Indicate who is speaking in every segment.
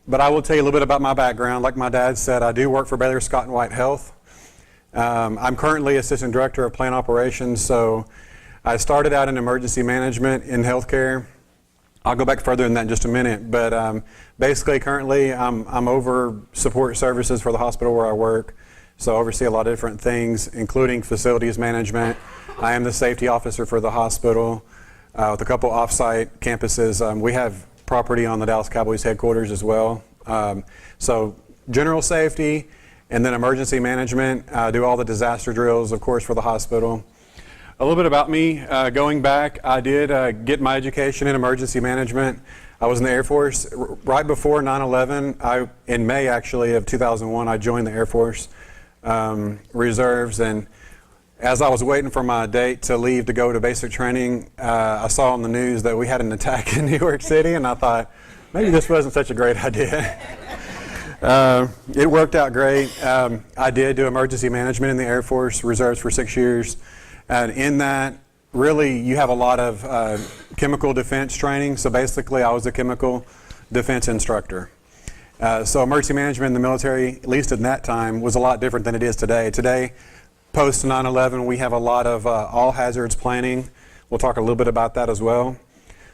Speaker 1: But I will tell you a little bit about my background. Like my dad said, I do work for Baylor Scott & White Health. I'm currently Assistant Director of Plant Operations, so I started out in emergency management in healthcare. I'll go back further than that in just a minute, but basically currently I'm over support services for the hospital where I work, so I oversee a lot of different things, including facilities management. I am the safety officer for the hospital with a couple off-site campuses. We have property on the Dallas Cowboys headquarters as well. So general safety and then emergency management. I do all the disaster drills, of course, for the hospital. A little bit about me, going back, I did get my education in emergency management. I was in the Air Force right before 9/11. In May, actually, of 2001, I joined the Air Force Reserves, and as I was waiting for my date to leave to go to basic training, I saw on the news that we had an attack in New York City, and I thought, maybe this wasn't such a great idea. It worked out great. I did do emergency management in the Air Force Reserves for 6 years. And in that, really, you have a lot of chemical defense training. So basically, I was a chemical defense instructor. So emergency management in the military, at least in that time, was a lot different than it is today. Today, post 9/11, we have a lot of all hazards planning. We'll talk a little bit about that as well.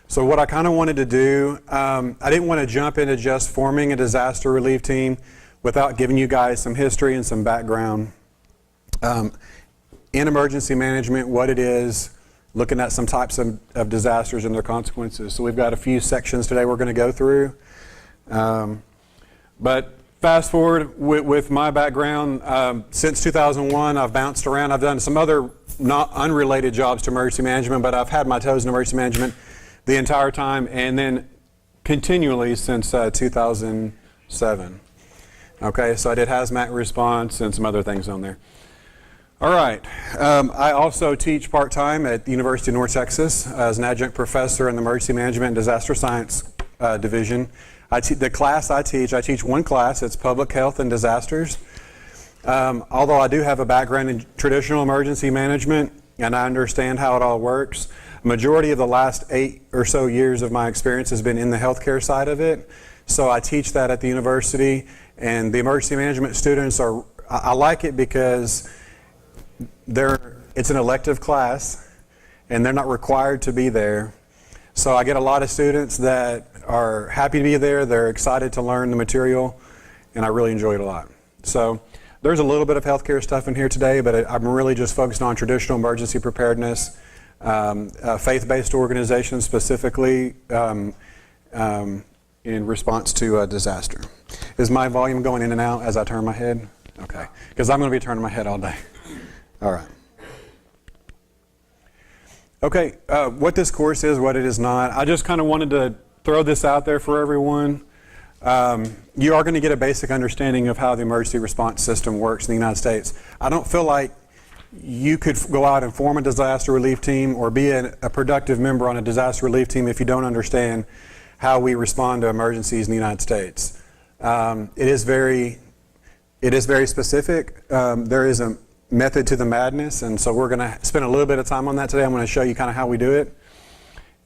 Speaker 1: So what I kind of wanted to do, I didn't want to jump into just forming a disaster relief team without giving you guys some history and some background. In emergency management, what it is, looking at some types of disasters and their consequences. So we've got a few sections today we're going to go through. But fast forward with my background, since 2001, I've bounced around. I've done some other not unrelated jobs to emergency management, but I've had my toes in emergency management the entire time, and then continually since 2007. Okay, so I did hazmat response and some other things on there. All right. I also teach part-time at the University of North Texas as an adjunct professor in the Emergency Management and Disaster Science Division. The class I teach one class. It's Public Health and Disasters. Although I do have a background in traditional emergency management and I understand how it all works, a majority of the last 8 or so years of my experience has been in the healthcare side of it. So I teach that at the university, and the emergency management students I like it because it's an elective class and they're not required to be there. So I get a lot of students that are happy to be there, they're excited to learn the material, and I really enjoy it a lot. So there's a little bit of healthcare stuff in here today, but I'm really just focused on traditional emergency preparedness, faith-based organizations specifically in response to a disaster. Is my volume going in and out as I turn my head? Okay, because I'm going to be turning my head all day. All right. Okay, what this course is, what it is not, I just kind of wanted to throw this out there for everyone. You are going to get a basic understanding of how the emergency response system works in the United States. I don't feel like you could go out and form a disaster relief team or be a productive member on a disaster relief team if you don't understand how we respond to emergencies in the United States. It is very specific. There is a method to the madness, and so we're going to spend a little bit of time on that today. I'm going to show you kind of how we do it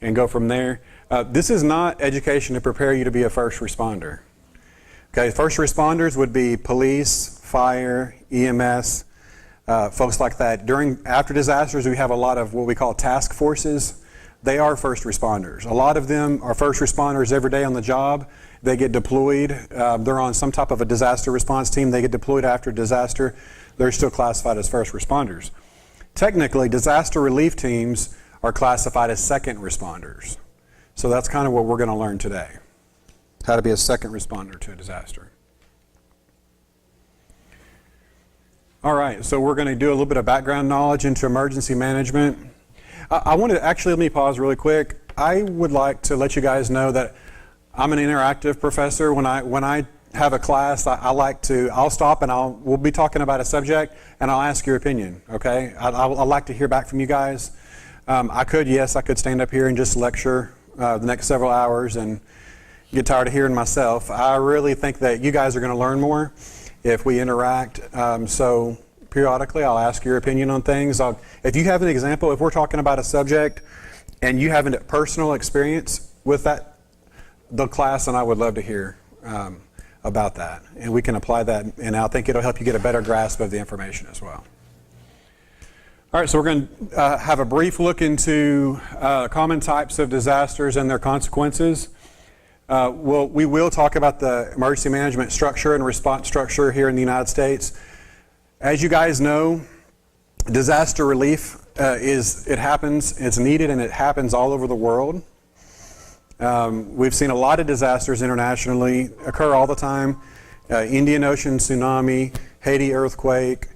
Speaker 1: and go from there. This is not education to prepare you to be a first responder. Okay, first responders would be police, fire, EMS, folks like that. After disasters, we have a lot of what we call task forces. They are first responders. A lot of them are first responders every day on the job. They get deployed. They're on some type of a disaster response team. They get deployed after disaster. They're still classified as first responders. Technically, disaster relief teams are classified as second responders. So that's kind of what we're going to learn today, how to be a second responder to a disaster. All right, so we're going to do a little bit of background knowledge into emergency management. I want to actually, let me pause really quick. I would like to let you guys know that I'm an interactive professor. When I have a class, I'll stop and we'll be talking about a subject and I'll ask your opinion, okay? I'd like to hear back from you guys. I could stand up here and just lecture the next several hours and get tired of hearing myself. I really think that you guys are going to learn more if we interact. So periodically I'll ask your opinion on things. If you have an example, if we're talking about a subject and you have a personal experience with the class, then I would love to hear about that. And we can apply that, and I think it'll help you get a better grasp of the information as well. All right, so we're going to have a brief look into common types of disasters and their consequences. We will talk about the emergency management structure and response structure here in the United States. As you guys know, disaster relief it happens, it's needed, and it happens all over the world. We've seen a lot of disasters internationally occur all the time. Indian Ocean tsunami, Haiti earthquake,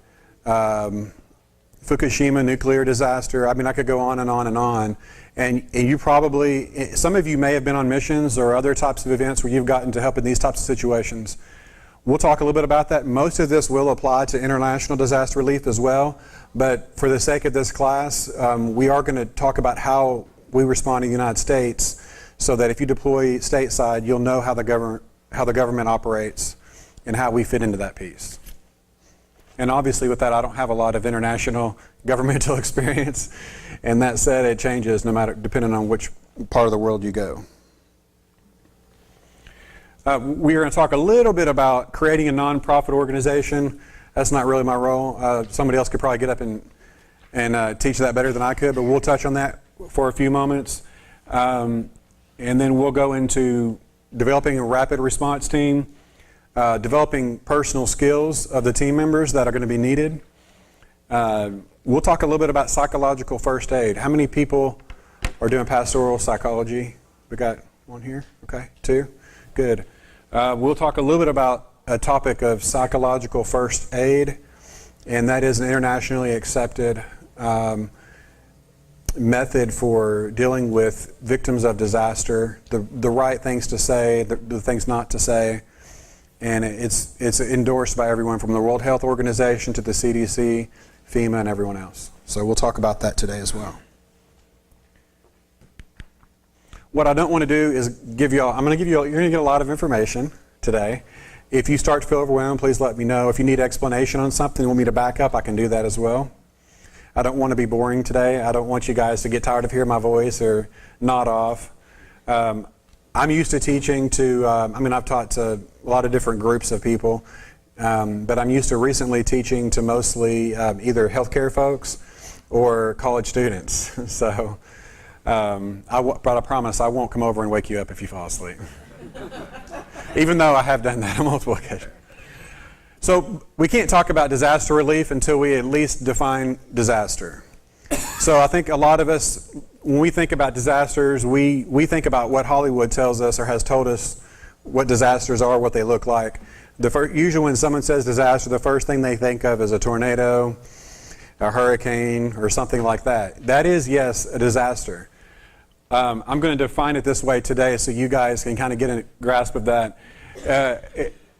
Speaker 1: Fukushima nuclear disaster. I mean, I could go on and on and on. And you probably, some of you may have been on missions or other types of events where you've gotten to help in these types of situations. We'll talk a little bit about that. Most of this will apply to international disaster relief as well. But for the sake of this class, we are going to talk about how we respond in the United States, so that if you deploy stateside, you'll know how the government operates and how we fit into that piece. And obviously with that, I don't have a lot of international governmental experience. And that said, it changes depending on which part of the world you go. We are going to talk a little bit about creating a nonprofit organization. That's not really my role. Somebody else could probably get up and teach that better than I could, but we'll touch on that for a few moments. And then we'll go into developing a rapid response team, developing personal skills of the team members that are going to be needed. We'll talk a little bit about psychological first aid. How many people are doing pastoral psychology? We got one here? Okay, two? Good. We'll talk a little bit about a topic of psychological first aid, and that is an internationally accepted method for dealing with victims of disaster, the right things to say, the things not to say, and it's endorsed by everyone from the World Health Organization to the CDC, FEMA, and everyone else. So we'll talk about that today as well. What I don't want to do is you're going to get a lot of information today. If you start to feel overwhelmed, please let me know. If you need explanation on something, want me to back up, I can do that as well. I don't want to be boring today. I don't want you guys to get tired of hearing my voice or nod off. I'm used to teaching to, I've taught to a lot of different groups of people, but I'm used to recently teaching to mostly either healthcare folks or college students. So, but I promise I won't come over and wake you up if you fall asleep. Even though I have done that on multiple occasions. So we can't talk about disaster relief until we at least define disaster. So I think a lot of us, when we think about disasters, we think about what Hollywood tells us or has told us what disasters are, what they look like. Usually when someone says disaster, the first thing they think of is a tornado, a hurricane, or something like that. That is, yes, a disaster. I'm going to define it this way today so you guys can kind of get a grasp of that.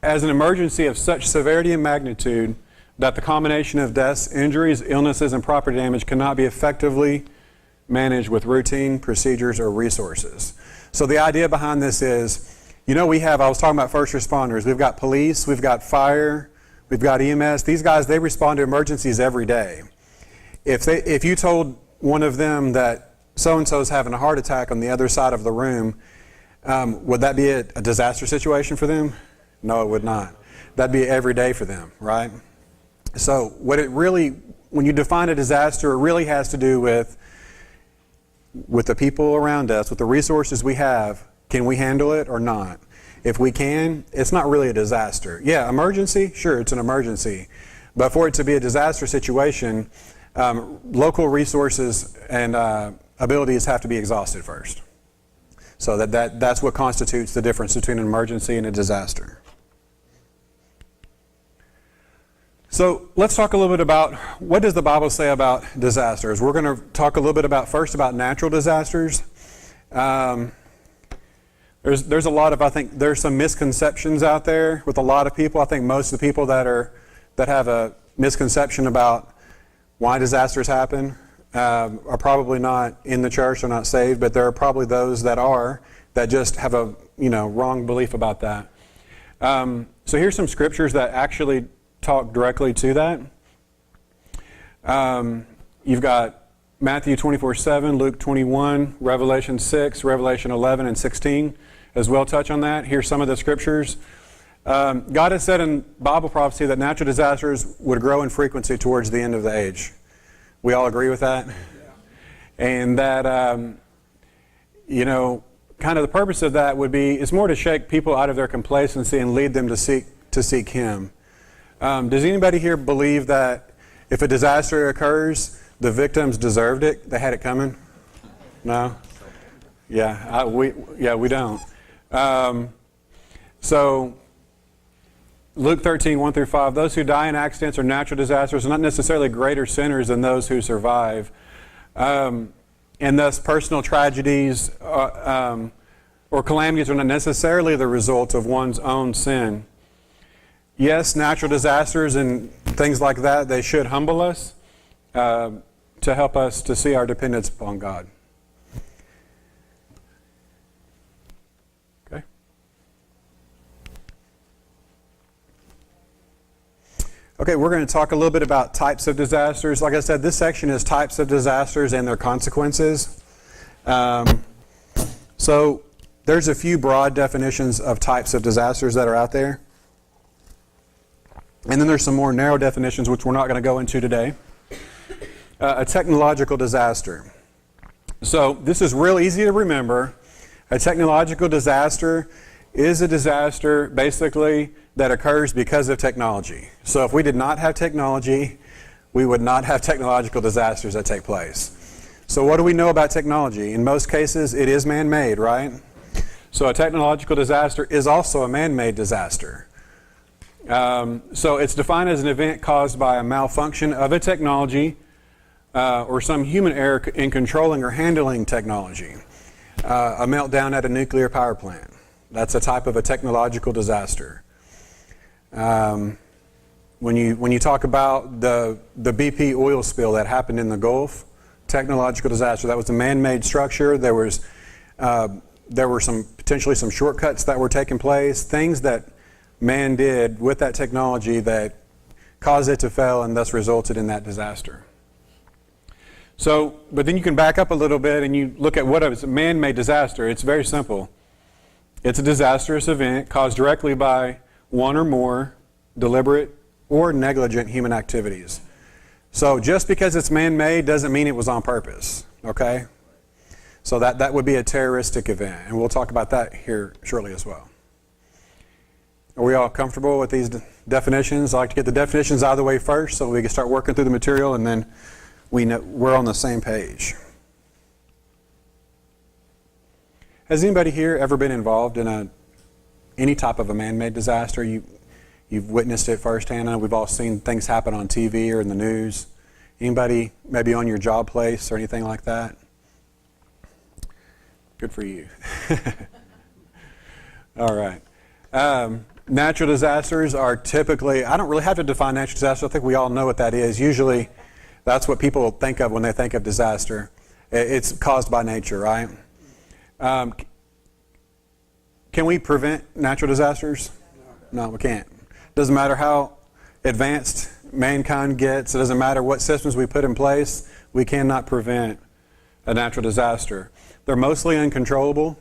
Speaker 1: As an emergency of such severity and magnitude that the combination of deaths, injuries, illnesses, and property damage cannot be effectively managed with routine procedures or resources. So the idea behind this is, I was talking about first responders. We've got police, we've got fire, we've got EMS. These guys, they respond to emergencies every day. If you told one of them that so-and-so's having a heart attack on the other side of the room, would that be a disaster situation for them? No, it would not. That'd be every day for them, right? So when you define a disaster, it really has to do with the people around us, with the resources we have. Can we handle it or not? If we can, it's not really a disaster. Yeah, emergency, sure, it's an emergency. But for it to be a disaster situation, local resources and abilities have to be exhausted first. So that's what constitutes the difference between an emergency and a disaster. So let's talk a little bit about what does the Bible say about disasters. We're going to talk a little bit first about natural disasters. There's a lot of, I think there's some misconceptions out there with a lot of people. I think most of the people that have a misconception about why disasters happen are probably not in the church, they're not saved, but there are probably those that just have a wrong belief about that. So here's some scriptures that actually talk directly to that. You've got Matthew 24:7, Luke 21, Revelation 6, Revelation 11 and 16. as well touch on that. Here's some of the scriptures. God has said in Bible prophecy that natural disasters would grow in frequency towards the end of the age. We all agree with that? Yeah. And that, kind of the purpose of that would be, it's more to shake people out of their complacency and lead them to seek Him. Does anybody here believe that if a disaster occurs, the victims deserved it? They had it coming? No? Yeah, we don't. So, Luke 13, 1 through 5, those who die in accidents or natural disasters are not necessarily greater sinners than those who survive. And thus, personal tragedies or calamities are not necessarily the result of one's own sin. Yes, natural disasters and things like that, they should humble us to help us to see our dependence upon God. Okay. Okay, we're going to talk a little bit about types of disasters. Like I said, this section is types of disasters and their consequences. So there's a few broad definitions of types of disasters that are out there. And then there's some more narrow definitions, which we're not going to go into today. A technological disaster. So this is real easy to remember. A technological disaster is a disaster basically that occurs because of technology. So if we did not have technology, we would not have technological disasters that take place. So what do we know about technology? In most cases, it is man-made, right? So a technological disaster is also a man-made disaster. So it's defined as an event caused by a malfunction of a technology or some human error in controlling or handling technology. A meltdown at a nuclear power plant. That's a type of a technological disaster. When you talk about the BP oil spill that happened in the Gulf, technological disaster, that was a man-made structure. There were potentially some shortcuts that were taking place, things that man did with that technology that caused it to fail and thus resulted in that disaster. So, but then you can back up a little bit and you look at what is a man-made disaster. It's very simple. It's a disastrous event caused directly by one or more deliberate or negligent human activities. So just because it's man-made doesn't mean it was on purpose, okay? So that would be a terroristic event, and we'll talk about that here shortly as well. Are we all comfortable with these definitions? I like to get the definitions out of the way first so we can start working through the material and then we're on the same page. Has anybody here ever been involved in any type of a man-made disaster? You've witnessed it firsthand. I know we've all seen things happen on TV or in the news. Anybody maybe on your job place or anything like that? Good for you. All right. Natural disasters are typically, I don't really have to define natural disaster. I think we all know what that is. Usually that's what people think of when they think of disaster. It's caused by nature, right? Can we prevent natural disasters? No, we can't. Doesn't matter how advanced mankind gets. It doesn't matter what systems we put in place. We cannot prevent a natural disaster. They're mostly uncontrollable.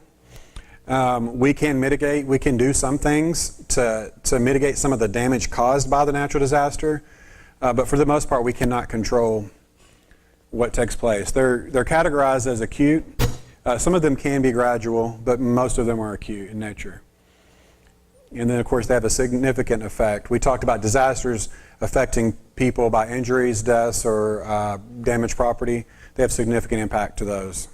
Speaker 1: We can mitigate, we can do some things to mitigate some of the damage caused by the natural disaster, but for the most part we cannot control what takes place. They're categorized as acute. Some of them can be gradual, but most of them are acute in nature. And then of course they have a significant effect. We talked about disasters affecting people by injuries, deaths, or damaged property. They have significant impact to those.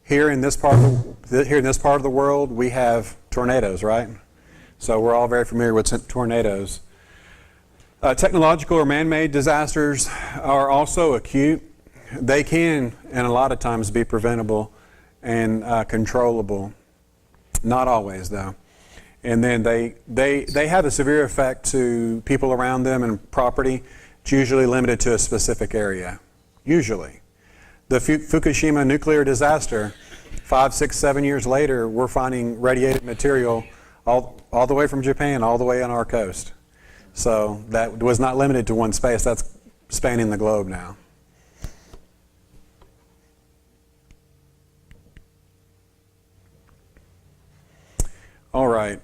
Speaker 1: Here in this part of the world, we have tornadoes, right? So we're all very familiar with tornadoes. Technological or man-made disasters are also acute. They can, and a lot of times, be preventable and controllable. Not always, though. And then they have a severe effect to people around them and property. It's usually limited to a specific area. Usually. The Fukushima nuclear disaster, 5, 6, 7 years later, we're finding radiated material all the way from Japan, all the way on our coast. So that was not limited to one space. That's spanning the globe now. All right.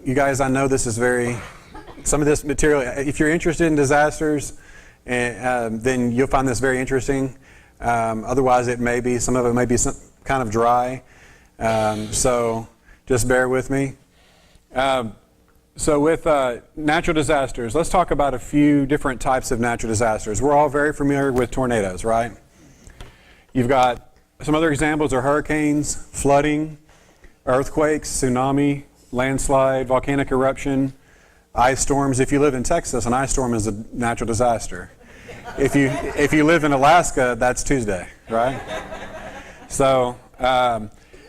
Speaker 1: You guys, I know this is some of this material, if you're interested in disasters, then you'll find this very interesting. Otherwise, some of it may be kind of dry. So just bear with me. So with natural disasters, let's talk about a few different types of natural disasters. We're all very familiar with tornadoes, right? You've got some other examples are hurricanes, flooding, earthquakes, tsunami, landslide, volcanic eruption, ice storms. If you live in Texas, an ice storm is a natural disaster. If you live in Alaska, that's Tuesday, right? So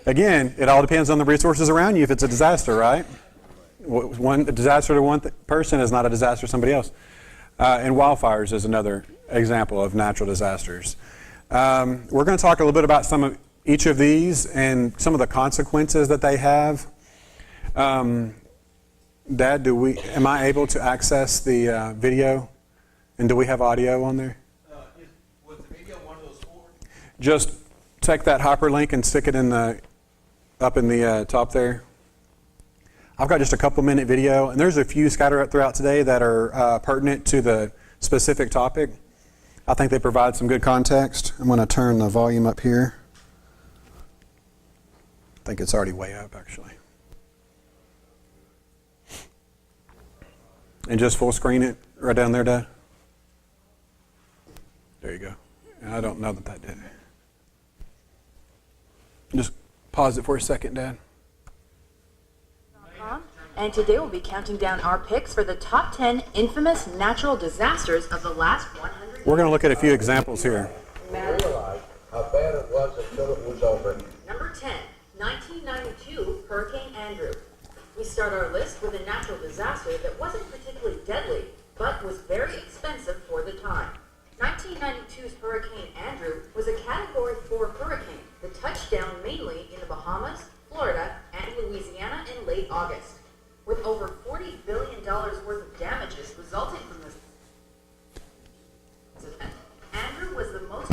Speaker 1: again, it all depends on the resources around you if it's a disaster, right? A disaster to one person is not a disaster to somebody else. And wildfires is another example of natural disasters. We're going to talk a little bit about each of these and some of the consequences that they have. Dad, am I able to access the video? And do we have audio on there?
Speaker 2: Was the video one of those four?
Speaker 1: Just take that hyperlink and stick it up in the top there. I've got just a couple-minute video, and there's a few scattered throughout today that are pertinent to the specific topic. I think they provide some good context. I'm going to turn the volume up here. I think it's already way up, actually. And just full screen it right down there, Dad. There you go. I don't know that did. Just pause it for a second, Dad.
Speaker 3: And today we'll be counting down our picks for the top 10 infamous natural disasters of the last 100 years.
Speaker 1: We're going to look at a few examples here.
Speaker 2: Realize how bad it was until it was over.
Speaker 3: Number 10, 1992 Hurricane Andrew. We start our list with a natural disaster that wasn't particularly deadly, but was very expensive for the time. 1992's Hurricane Andrew was a Category 4 hurricane that touched down mainly in the Bahamas, Florida, and Louisiana in late August. With over $40 billion worth of damages resulting from this event, Andrew was the most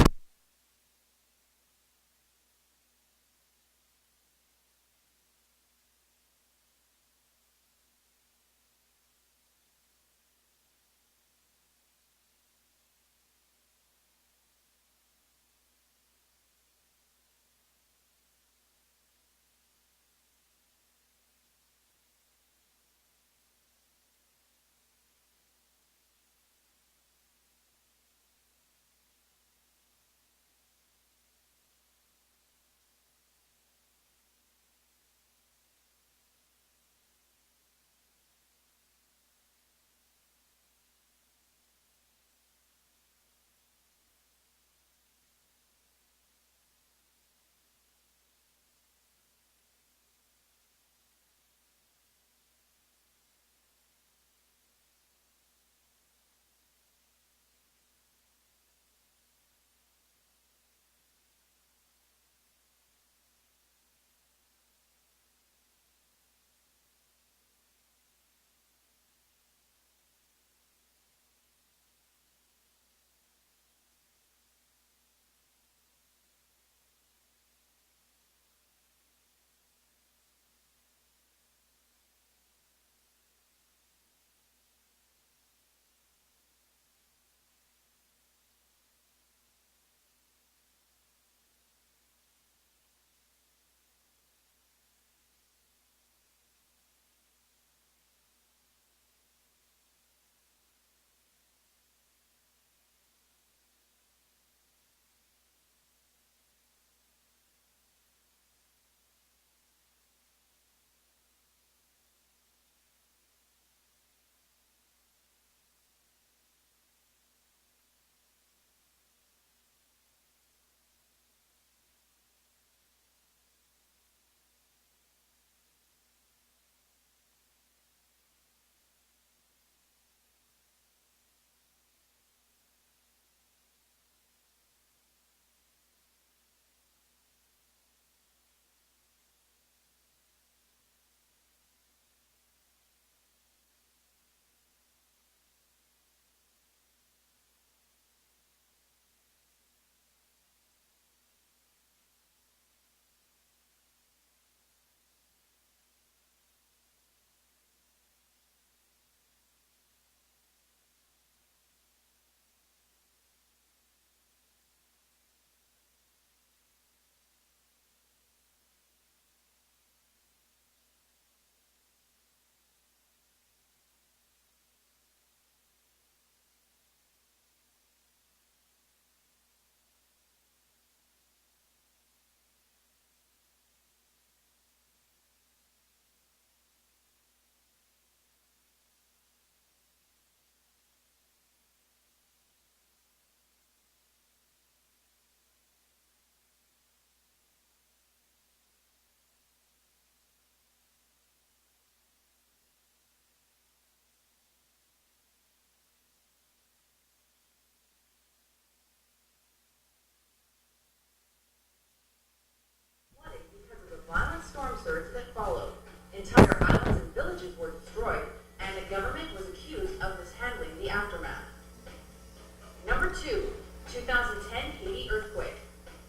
Speaker 3: 2010 Haiti earthquake.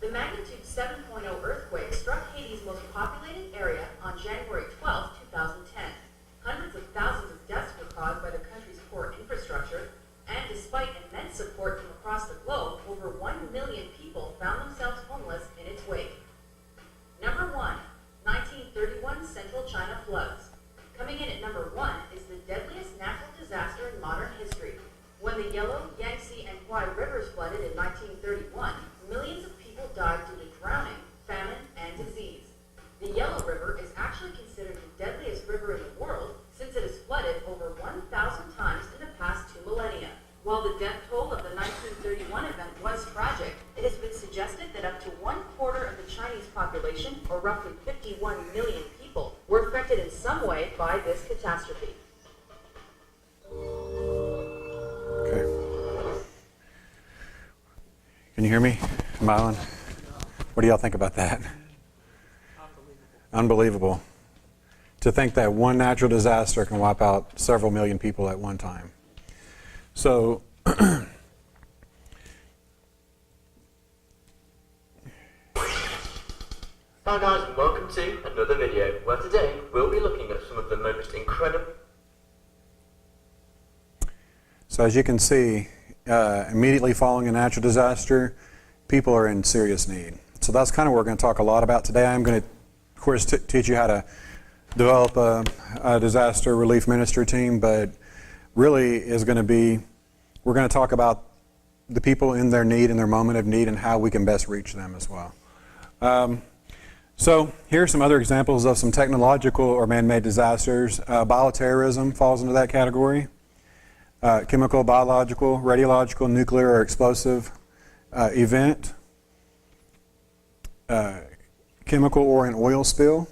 Speaker 3: The magnitude 7.0 earthquake struck Haiti's most populated area on January 12, 2010. Hundreds of thousands of deaths were caused by the country's poor infrastructure, and despite immense support from across the globe, over 1 million people found themselves homeless in its wake. Number 1, 1931 Central China floods. Coming in at number 1 is the deadliest natural disaster in modern history. When the Yellow, Yangtze, and Huai rivers flooded in 1931, millions of people died due to drowning, famine, and disease. The Yellow River is actually considered the deadliest river in the world since it has flooded over 1,000 times in the past 2 millennia. While the death toll of the 1931 event was tragic, it has been suggested that up to 1/4 of the Chinese population, or roughly 51 million people, were affected in some way by this catastrophe.
Speaker 1: Okay. Can you hear me? Am I on? What do y'all think about that? Unbelievable. To think that one natural disaster can wipe out several million people at one time. So,
Speaker 4: Hi guys, and welcome to another video where today we'll be looking at some of the most incredible...
Speaker 1: so as you can see, immediately following a natural disaster, people are in serious need. So that's kind of what we're going to talk a lot about today. I'm going to, of course, teach you how to develop a disaster relief ministry team, but really is going to be, we're going to talk about the people in their need, in their moment of need, and how we can best reach them as well. So here are some other examples of some technological or man-made disasters. Bioterrorism falls into that category. Chemical, biological, radiological, nuclear, or explosive event. Chemical or an oil spill.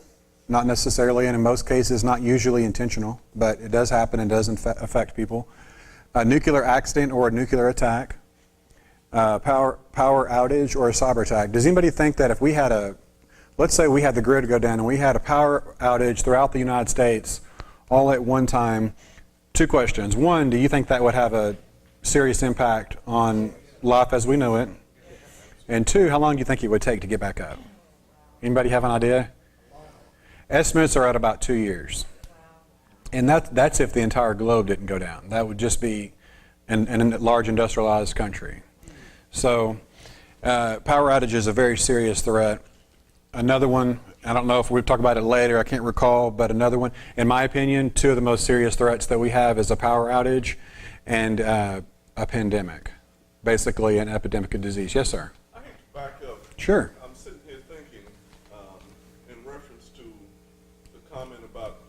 Speaker 1: Not necessarily, and in most cases, not usually intentional, but it does happen and does affect people. A nuclear accident or a nuclear attack. Power outage or a cyber attack. Does anybody think that if we had let's say we had the grid go down and we had a power outage throughout the United States all at one time, two questions. One, do you think that would have a serious impact on life as we know it? And two, how long do you think it would take to get back up? Anybody have an idea? Estimates are at about 2 years. And that's if the entire globe didn't go down. That would just be in a large industrialized country. So power outage is a very serious threat. Another one, I don't know if we'll talk about it later, I can't recall, but another one, in my opinion, two of the most serious threats that we have is a power outage and a pandemic, basically an epidemic of disease. Yes, sir?
Speaker 5: I hate to back up.
Speaker 1: Sure.
Speaker 5: I'm sitting here thinking, in reference to the comment about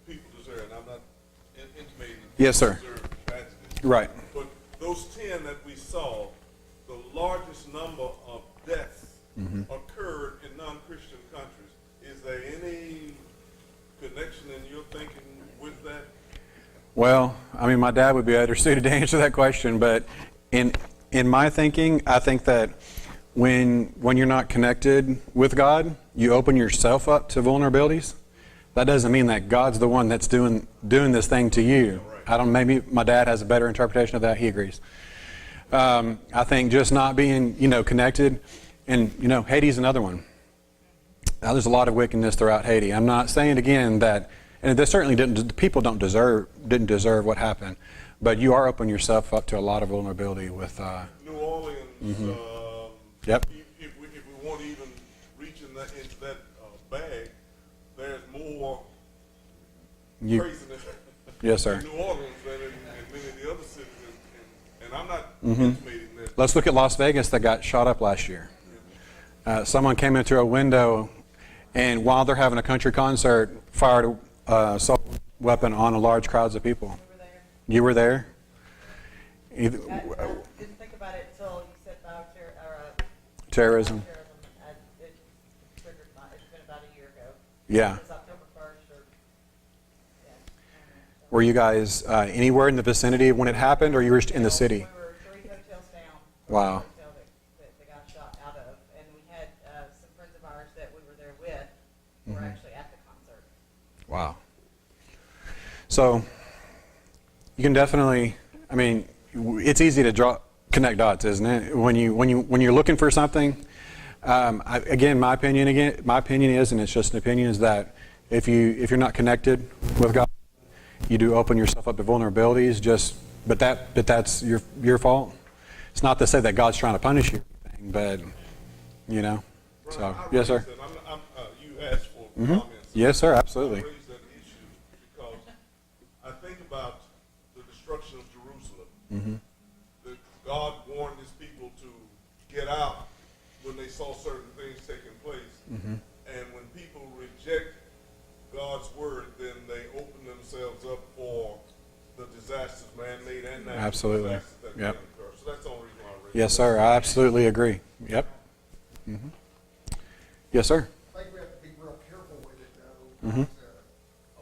Speaker 5: people deserve, and I'm not intimating that
Speaker 1: Yes,
Speaker 5: people
Speaker 1: sir.
Speaker 5: deserve tragedies.
Speaker 1: Right.
Speaker 5: But those 10 that we saw, the largest number of deaths occurred in non-Christian countries. Is there any connection in your thinking with that?
Speaker 1: Well, I mean, my dad would be better suited to answer that question, but in my thinking, I think that when you're not connected with God, you open yourself up to vulnerabilities. That doesn't mean that God's the one that's doing this thing to you. I don't. Maybe my dad has a better interpretation of that. He agrees. I think just not being, connected, and Haiti's another one. Now, there's a lot of wickedness throughout Haiti. I'm not saying again that, and this certainly didn't. The people didn't deserve what happened, but you are opening yourself up to a lot of vulnerability with.
Speaker 5: New Orleans.
Speaker 1: Yep.
Speaker 5: If we won't even reach into that bag, there's more craziness
Speaker 1: Yes, sir.
Speaker 5: in New Orleans than in many of the other cities. And I'm not intimating that.
Speaker 1: Let's look at Las Vegas that got shot up last year. Someone came into a window, and while they're having a country concert, fired a assault weapon on a large crowds of people. You were there?
Speaker 6: I didn't think about it until you said
Speaker 1: Terrorism.
Speaker 6: It triggered it's been about a year ago.
Speaker 1: Yeah.
Speaker 6: It's October 1st or, yeah.
Speaker 1: Were you guys anywhere in the vicinity when it happened, or you were in the city?
Speaker 6: We were 3 hotels down.
Speaker 1: Wow.
Speaker 6: The hotel that they got shot out of. And we had some friends of ours that we were there with who were actually at the concert.
Speaker 1: Wow. So you can definitely, it's easy to connect dots, isn't it? When you're looking for something, my opinion is, and it's just an opinion, is that if you're not connected with God, you do open yourself up to vulnerabilities. But that's your fault. It's not to say that God's trying to punish you, but you know.
Speaker 5: Brian,
Speaker 1: So
Speaker 5: I
Speaker 1: yes, sir.
Speaker 5: raised that. You asked for comments.
Speaker 1: Yes, sir.
Speaker 5: I
Speaker 1: Absolutely.
Speaker 5: raised that issue because I think about the destruction of Jerusalem. That God warned his people to get out when they saw certain things taking place. And when people reject God's word, then they open themselves up for the disasters, man-made and natural
Speaker 1: Absolutely.
Speaker 5: disasters that
Speaker 1: Yep.
Speaker 5: can occur. So that's the only reason why I raised
Speaker 1: Yes,
Speaker 5: that.
Speaker 1: sir. I absolutely agree. Yep. Yes, sir.
Speaker 7: I think we have to be real careful with it, though, not to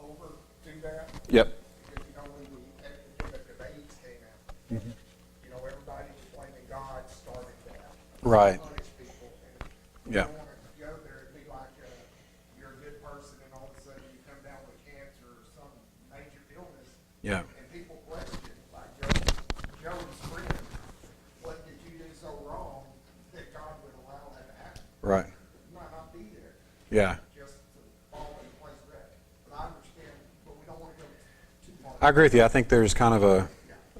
Speaker 7: overdo that.
Speaker 1: Yep.
Speaker 7: Because, you know, when the debates came out, you know, everybody was blaming God started that.
Speaker 1: Right.
Speaker 7: Punish people. And
Speaker 1: Yeah.
Speaker 7: you don't want to go there and be like, you're a good person, and all of a sudden you come down with cancer or some major illness.
Speaker 1: Yeah.
Speaker 7: And people question, like Job's friend, what did you do so wrong that God would allow that to happen?
Speaker 1: Right.
Speaker 7: You might not be there.
Speaker 1: Yeah.
Speaker 7: Just to fall in place of that. But I understand, but we don't want to go too far.
Speaker 1: I agree with you. I think there's kind of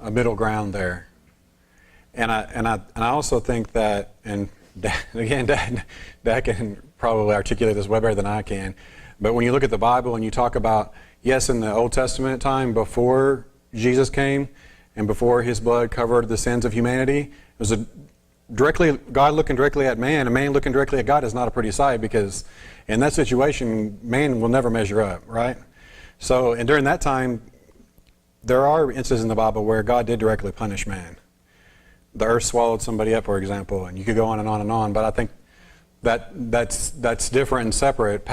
Speaker 1: a middle ground there, and I also think that, and Dad can probably articulate this way better than I can. But when you look at the Bible and you talk about, yes, in the Old Testament time before Jesus came and before his blood covered the sins of humanity, it was God looking directly at man, and man looking directly at God is not a pretty sight, because in that situation, man will never measure up, right? So, and during that time, there are instances in the Bible where God did directly punish man. The earth swallowed somebody up, for example, and you could go on and on and on. But I think that's different and separate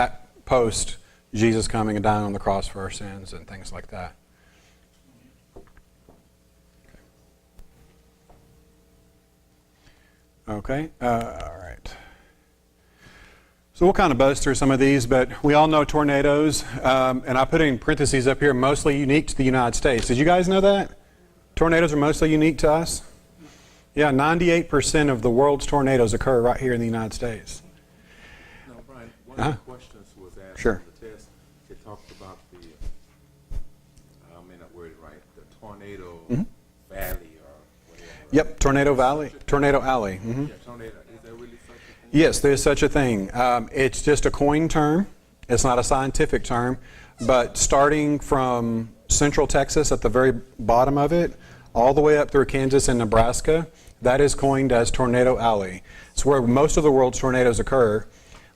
Speaker 1: post Jesus coming and dying on the cross for our sins and things like that. Okay, all right. So we'll kind of buzz through some of these, but we all know tornadoes, and I put in parentheses up here, mostly unique to the United States. Did you guys know that? Tornadoes are mostly unique to us? Yeah, 98% of the world's tornadoes occur right here in the United States.
Speaker 8: No, Brian, one of the questions was asked
Speaker 1: Sure.
Speaker 8: on the test. It talked about the, I may not word it right, the tornado valley or whatever.
Speaker 1: Yep, Tornado Valley, Tornado Alley.
Speaker 8: Yeah, tornado. Is there really such a thing?
Speaker 1: Yes, there's such a thing. It's just a coined term. It's not a scientific term. But starting from central Texas at the very bottom of it, all the way up through Kansas and Nebraska, that is coined as Tornado Alley. It's where most of the world's tornadoes occur.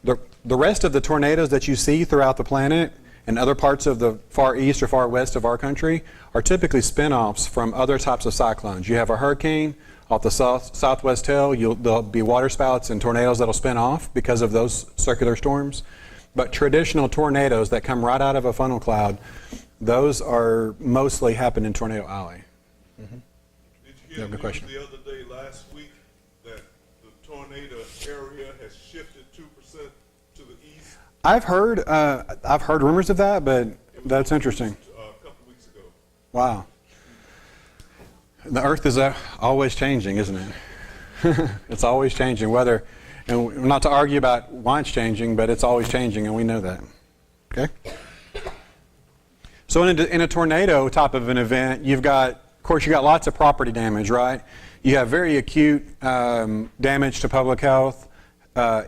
Speaker 1: The rest of the tornadoes that you see throughout the planet and other parts of the far east or far west of our country are typically spin-offs from other types of cyclones. You have a hurricane off the southwest tail, there'll be waterspouts and tornadoes that'll spin off because of those circular storms. But traditional tornadoes that come right out of a funnel cloud, those are mostly happen in Tornado Alley.
Speaker 5: Did you
Speaker 1: Yeah,
Speaker 5: hear
Speaker 1: good
Speaker 5: the news
Speaker 1: question.
Speaker 5: the other day, last week, that the tornado area has shifted 2% to the east?
Speaker 1: I've heard rumors of that, but that's interesting.
Speaker 5: A couple weeks ago.
Speaker 1: Wow. The earth is always changing, isn't it? It's always changing, and not to argue about why it's changing, but it's always changing, and we know that. Okay? So in a tornado type of an event, you've got lots of property damage, right? You have very acute damage to public health,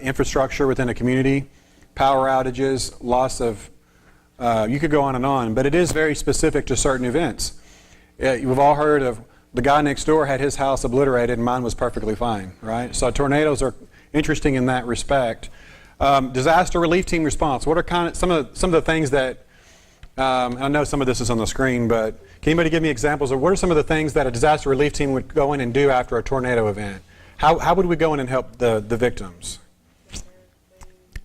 Speaker 1: infrastructure within a community, power outages, loss of, you could go on, but it is very specific to certain events. We've all heard of the guy next door had his house obliterated and mine was perfectly fine, right? So tornadoes are interesting in that respect. Disaster relief team response. What are some of the things that, I know some of this is on the screen, but can anybody give me examples of what are some of the things that a disaster relief team would go in and do after a tornado event? How would we go in and help the victims?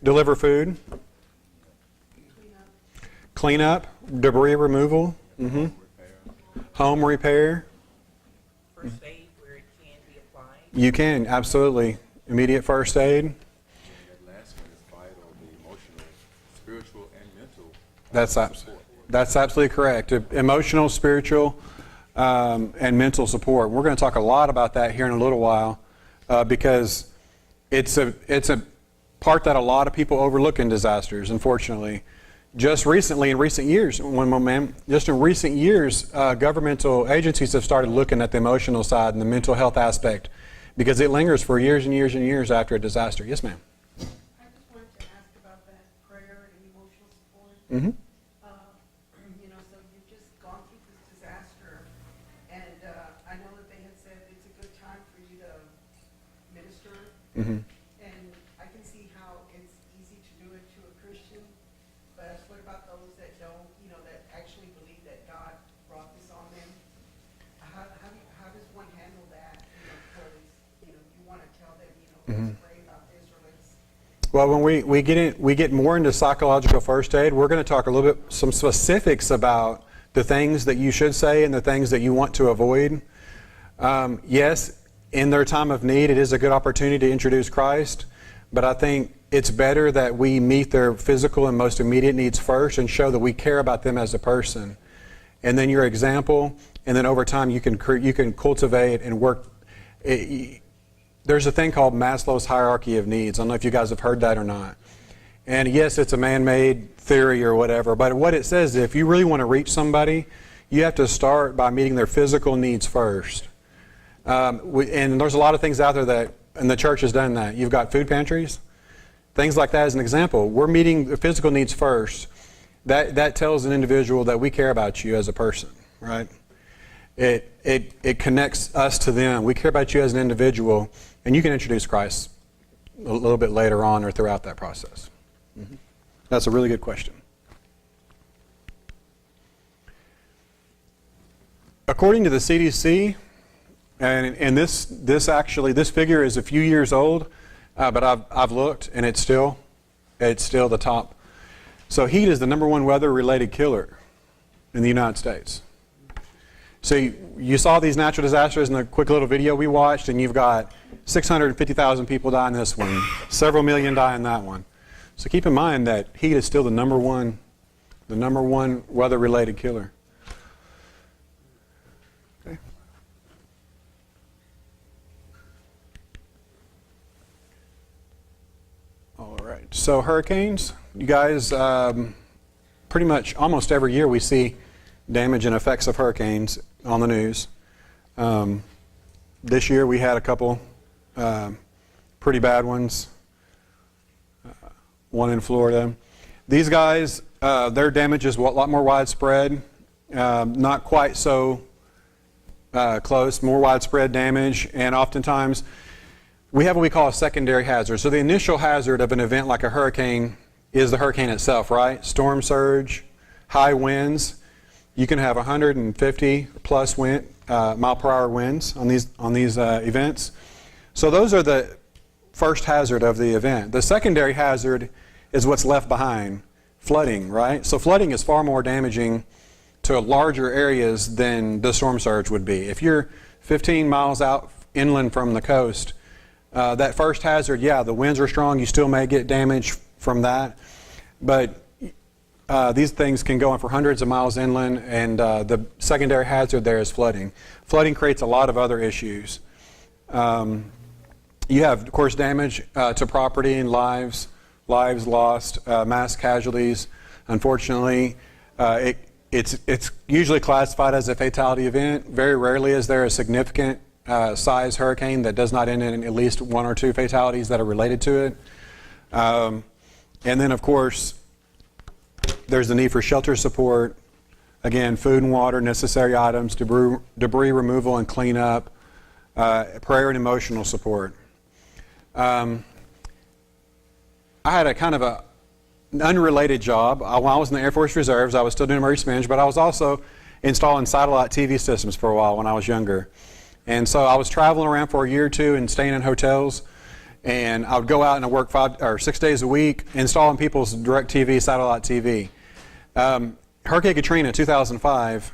Speaker 1: Deliver food. Clean up. Debris removal. Home repair.
Speaker 6: First aid where it can be applied.
Speaker 1: You can, absolutely. Immediate first aid.
Speaker 8: And that last one is vital, the emotional, spiritual, and mental
Speaker 1: That's
Speaker 8: support.
Speaker 1: absolutely correct. Emotional, spiritual, and mental support. We're going to talk a lot about that here in a little while because it's a part that a lot of people overlook in disasters, unfortunately. Just recently, in recent years, governmental agencies have started looking at the emotional side and the mental health aspect because it lingers for years and years and years after a disaster. Yes, ma'am.
Speaker 9: I just wanted to ask about that prayer and emotional support.
Speaker 1: Mm-hmm.
Speaker 9: You know, so you've just gone through this disaster, and I know that they had said it's a good time for you to minister,
Speaker 1: Mm-hmm.
Speaker 9: and I can see how it's easy to do it to a Christian, but what about those that don't, you know, that actually believe that God brought this on them? How does one handle that, you know, because, you know, you want to tell them, you know, let's pray about this, or let's...
Speaker 1: Well, when we get more into psychological first aid, we're going to talk a little bit, some specifics about the things that you should say and the things that you want to avoid. Yes, in their time of need, it is a good opportunity to introduce Christ, but I think it's better that we meet their physical and most immediate needs first and show that we care about them as a person. And then your example, and then over time you can cultivate and work. There's a thing called Maslow's hierarchy of needs. I don't know if you guys have heard that or not. And yes, it's a man-made theory or whatever, but what it says is if you really want to reach somebody, you have to start by meeting their physical needs first. And there's a lot of things out there that, and the church has done that. You've got food pantries, things like that as an example. We're meeting the physical needs first. That tells an individual that we care about you as a person, right? It connects us to them. We care about you as an individual, and you can introduce Christ a little bit later on or throughout that process. Mm-hmm. That's a really good question. According to the CDC, and this figure is a few years old, but I've looked, and it's still the top. So heat is the #1 weather-related killer in the United States. So you saw these natural disasters in the quick little video we watched, and you've got 650,000 people die in this one, several million die in that one. So keep in mind that heat is still the number one weather-related killer. Okay. All right. So hurricanes, you guys, pretty much almost every year we see damage and effects of hurricanes on the news. This year we had a couple pretty bad ones. One in Florida. These guys, their damage is a lot more widespread, not quite so close, more widespread damage, and oftentimes we have what we call a secondary hazard. So the initial hazard of an event like a hurricane is the hurricane itself, right? Storm surge, high winds. You can have 150 plus mile per hour winds on these events. So those are the first hazard of the event. The secondary hazard is what's left behind, flooding, right? So flooding is far more damaging to larger areas than the storm surge would be. If you're 15 miles out inland from the coast, that first hazard, yeah, the winds are strong, you still may get damage from that, but these things can go on for hundreds of miles inland, and the secondary hazard there is flooding. Flooding creates a lot of other issues. You have, of course, damage to property and lives lost, mass casualties. Unfortunately, it's usually classified as a fatality event. Very rarely is there a significant size hurricane that does not end in at least 1 or 2 fatalities that are related to it. And then, of course, there's the need for shelter support. Again, food and water, necessary items, debris removal and cleanup, prayer and emotional support. I had a kind of an unrelated job. While I was in the Air Force Reserves, I was still doing emergency management, but I was also installing satellite TV systems for a while when I was younger. And so I was traveling around for a year or two and staying in hotels, and I would go out and I'd work 5 or 6 days a week installing people's DirecTV, satellite TV. Hurricane Katrina in 2005,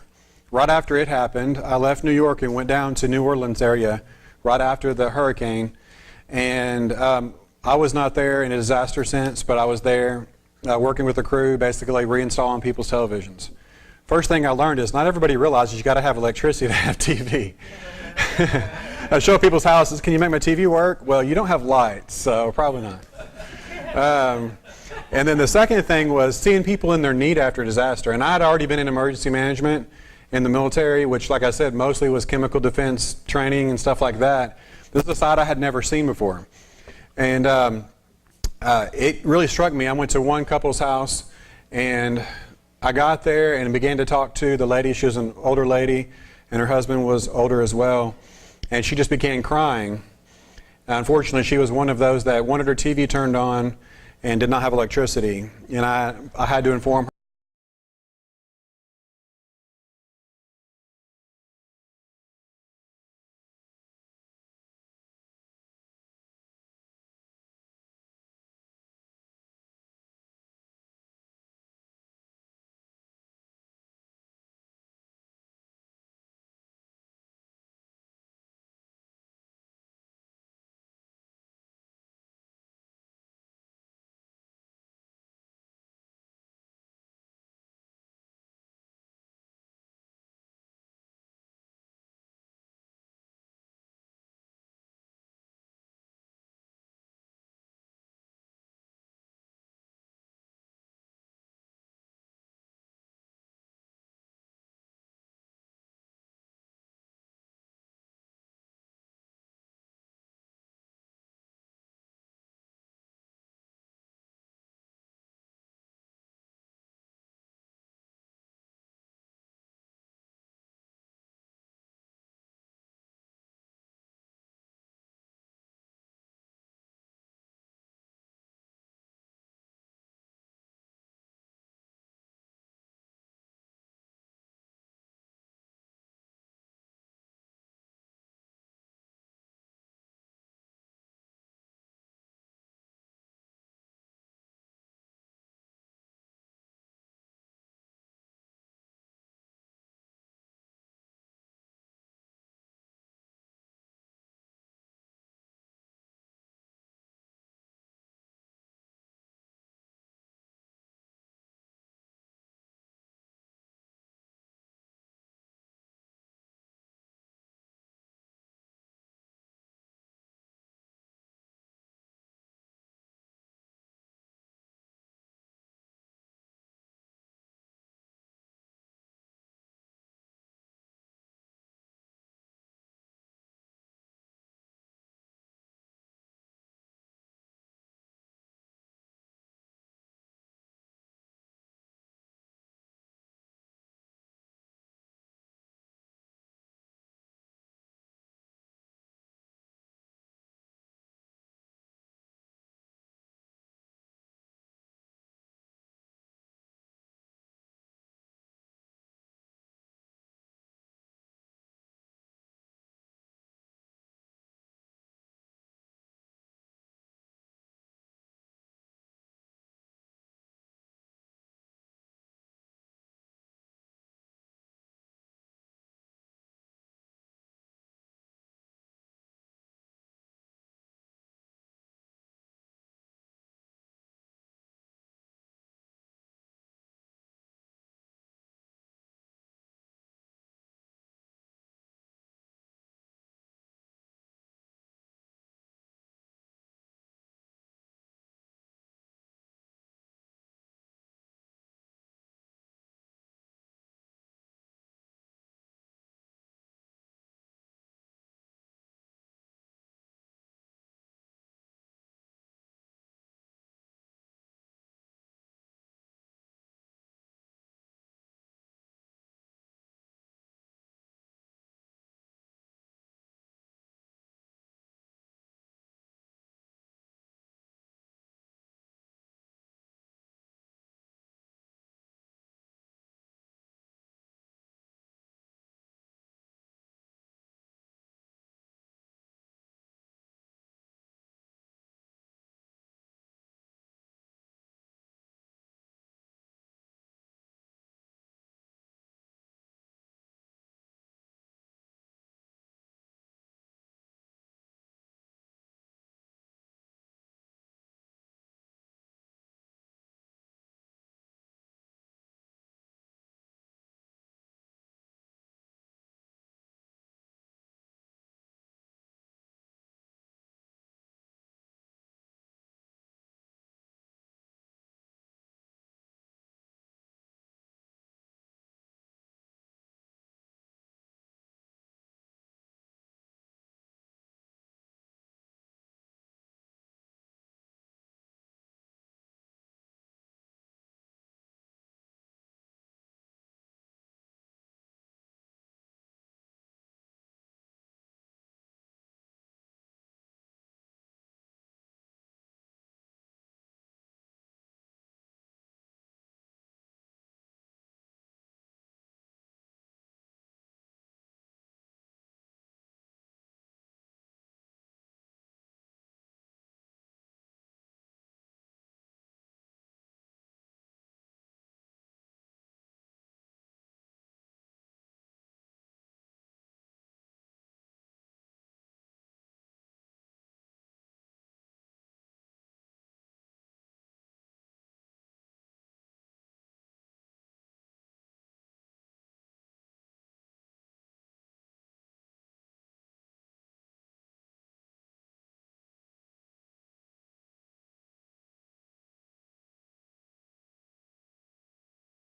Speaker 1: right after it happened, I left New York and went down to New Orleans area right after the hurricane. And I was not there in a disaster sense, but I was there working with the crew, basically reinstalling people's televisions first thing I learned is not everybody realizes you got to have electricity to have TV. I show up people's houses, can you make my TV work? Well, you don't have lights, so probably not. And then the second thing was seeing people in their need after disaster. And I had already been in emergency management in the military, which, like I said, mostly was chemical defense training and stuff like that. This is a side I had never seen before. And it really struck me. I went to one couple's house, and I got there and began to talk to the lady. She was an older lady, and her husband was older as well. And she just began crying. Unfortunately, she was one of those that wanted her TV turned on and did not have electricity. And I had to inform her